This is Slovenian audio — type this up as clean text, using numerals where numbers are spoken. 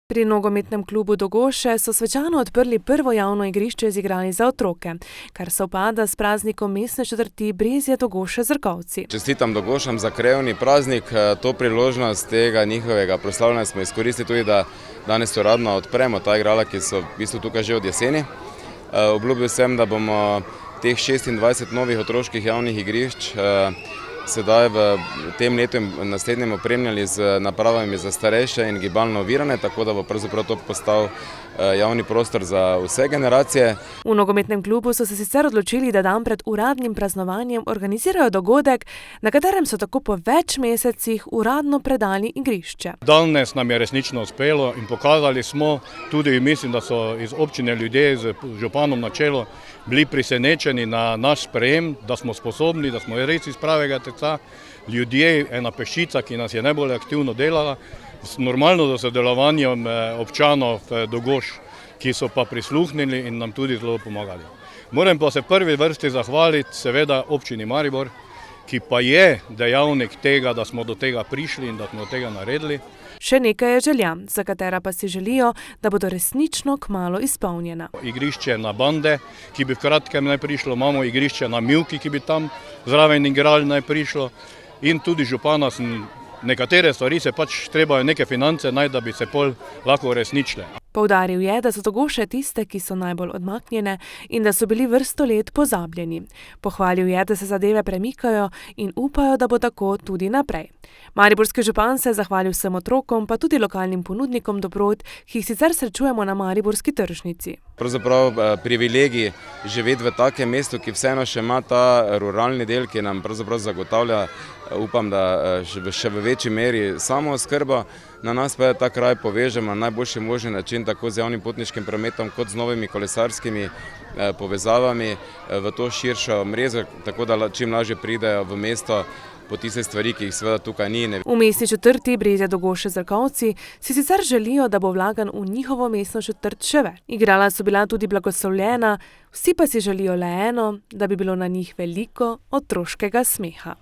Pri nogometnem klubu Dogoše so svečano odprli prvo javno igrišče z igrali za otroke, kar sovpada s praznikom mestne četrti Brezje-Dogoše-Zrkovci. Čestitam Dogošam za krajevni praznik. To priložnost tega njihovega proslavljanja smo izkoristili tudi, da danes uradno odpremo ta igrala, ki so v bistvu tukaj že od jeseni. Obljubil sem, da bomo teh 26 novih otroških javnih igrišč sedaj v tem letu in naslednjem opremljali z napravami za starejše in gibalno ovirane, tako da bo pravzaprav to postal javni prostor za vse generacije. V nogometnem klubu so se sicer odločili, da dan pred uradnim praznovanjem organizirajo dogodek, na katerem so tako po več mesecih uradno predali igrišče. Danes nam je resnično uspelo in pokazali smo, tudi mislim, da so iz občine ljudje z županom na čelu bili presenečeni na naš sprejem, da smo sposobni, da smo res iz pravega teca, ljudje, ena peščica, ki nas je najbolj aktivno delala, normalno z sodelovanjem občanov Dogoš, ki so pa prisluhnili in nam tudi zelo pomagali. Moram pa se prvi vrsti zahvaliti seveda občini Maribor, ki pa je dejavnik tega, da smo do tega prišli in da smo do tega naredili. Še nekaj je želja, za katera pa si želijo, da bodo resnično kmalu izpolnjena. Igrišče na Bande, ki bi v kratkem naj prišlo, imamo igrišče na Mivki, ki bi tam zraven igrali naj prišlo, in tudi župana sem, nekatere stvari se pač trebajo neke finance najti, da bi se pol lahko uresničile. Poudaril je, da so Dogoše tiste, ki so najbolj odmaknjene in da so bili vrsto let pozabljeni. Pohvalil je, da se zadeve premikajo in upajo, da bo tako tudi naprej. Mariborski župan se je zahvalil vsem otrokom, pa tudi lokalnim ponudnikom dobrot, ki jih sicer srečujemo na mariborski tržnici. Pravzaprav privilegij živeti v takem mestu, ki vseeno še ima ta ruralni del, ki nam pravzaprav zagotavlja, upam, da še v večji meri samooskrbo. Na nas pa je ta kraj povežemo na najboljši možni način, tako z javnim potniškim prometom, kot z novimi kolesarskimi povezavami v to širšo mrežo, tako da čim lažje pridejo v mesto po tiste stvari, ki jih seveda tukaj ni. V mestni četrti Brezje-Dogoše-Zrkovci si sicer želijo, da bo vlagan v njihovo mestno četrt še več. Igrala so bila tudi blagoslovljena, vsi pa si želijo le eno, da bi bilo na njih veliko otroškega smeha.